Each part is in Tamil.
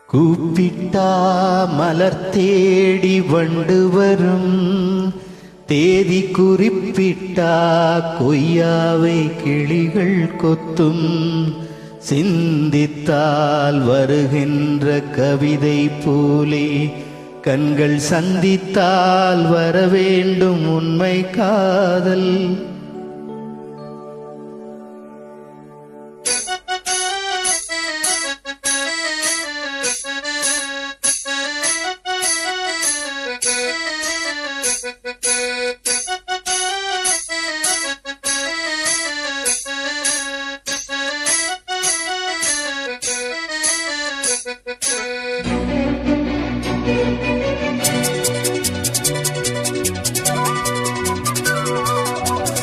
கூப்பிட்டா மலர் தேடி வண்டு வரும், தேதி குறிப்பிட்டா கொய்யாவை கிளிகள் கொத்தும். சிந்தித்தால் வருகின்ற கவிதை போலே கண்கள் சந்தித்தால் வரவேண்டும் உண்மை காதல்.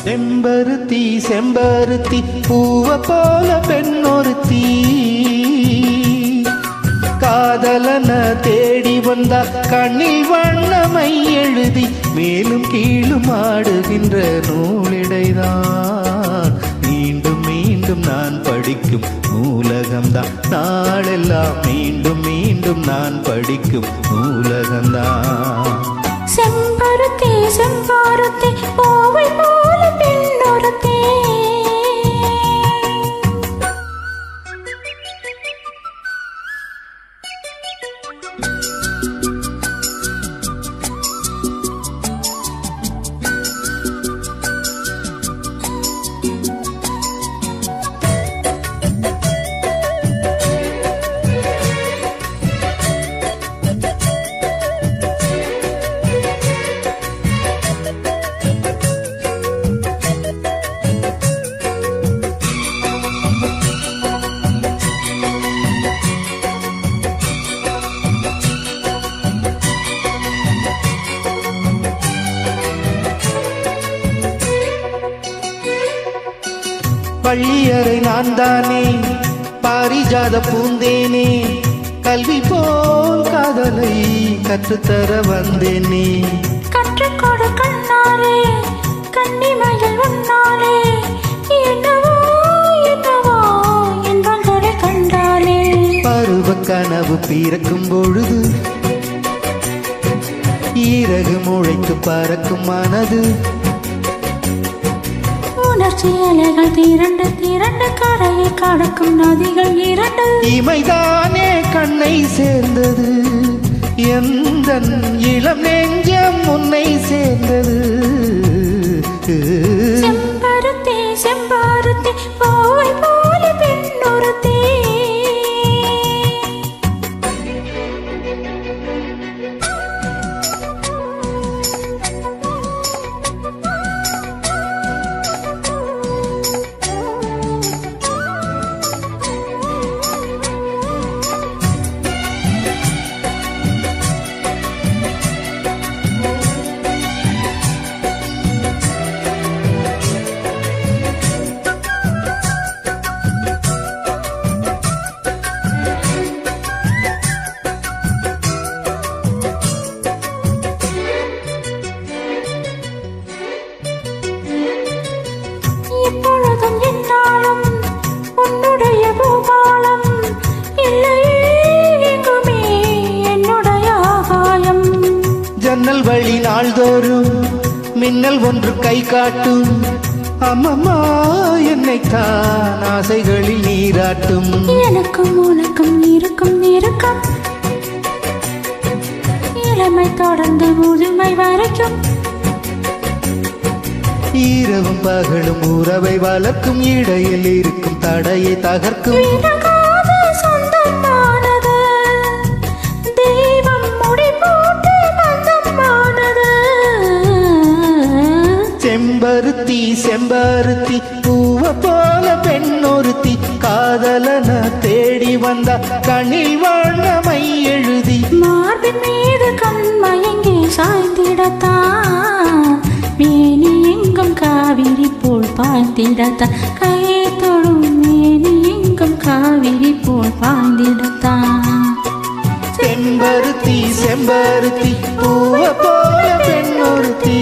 செம்பருத்தி செம்பருத்தி பூவ போல பெண்ணொருத்தி, காதலன தேடி வந்தா கண்ணில் வண்ணமை எழுதி மேலும் கீழும் ஆடுகின்ற நூலிடைதான். மீண்டும் மீண்டும் நான் படிக்கும் நூலகம்தான், நாளெல்லாம் மீண்டும் மீண்டும் நான் படிக்கும் நூலகம்தான். செம்பருத்தி செம்பருத்தி பூவை போல பெண்ணொருத்தி, பள்ளியறை நான் தானே பாரிஜாத பூந்தேனே, கல்வி போல் காதலை கற்றுத்தர வந்தேனே. கற்றுக்கொடு கண்ணாலே கன்னிமயில் உன்னாலே, என்னவோ என்னவோ என்பங்களை கண்டாலே. பருவ கனவு பிறக்கும் பொழுது ஈரகு முளைத்து பறக்கும் மனது, உணர்ச்சி அலைகள் திரண்டு திரண்டு கரையை கடக்கும் நதிகள் இரண்டு. இமைதானே கண்ணை சேர்ந்தது, எந்த இளம் நெஞ்சம் உன்னை சேர்ந்தது. செம்பருத்தி செம்பருத்தி பூவை போல பெண்ணொருத்தி, எப்பொழுதும் என்னாலும் உன்னுடைய பூபாலம், இல்லையே எங்குமே என்னுடைய ஆகாயம். ஜன்னல் வழி நாள்தோறும் மின்னல் ஒன்று கை காட்டும், அம்மம்மா என்னைத்தான் ஆசைகளில் நீராட்டும். எனக்கும் உனக்கும் இருக்கும் இருக்கும் இளமை தொடர்ந்து முதுமை வரைக்கும், இரவும் பகலும் உறவை வளர்க்கும், இடையில் இருக்கும் தடையை தகர்க்கும். விலகாத சொந்தமானது தெய்வம் முடி போட்டு பந்தமானது. செம்பருத்தி செம்பருத்தி பூவ போல பெண்ணொருத்தி, காதலன தேடி வந்தா கண்ணில் வண்ணமை எழுதி மார்பின் மீது கண்மயங்கி சாய்ந்திடத்தான், மேனி எங்கும் காவிரி போல் பாய்ந்திடத்தான், கையை தொடும் மேனி எங்கும் காவிரி போல் பாய்ந்திடத்தான். செம்பருத்தி செம்பருத்தி பூவ போல பெண்ணொருத்தி.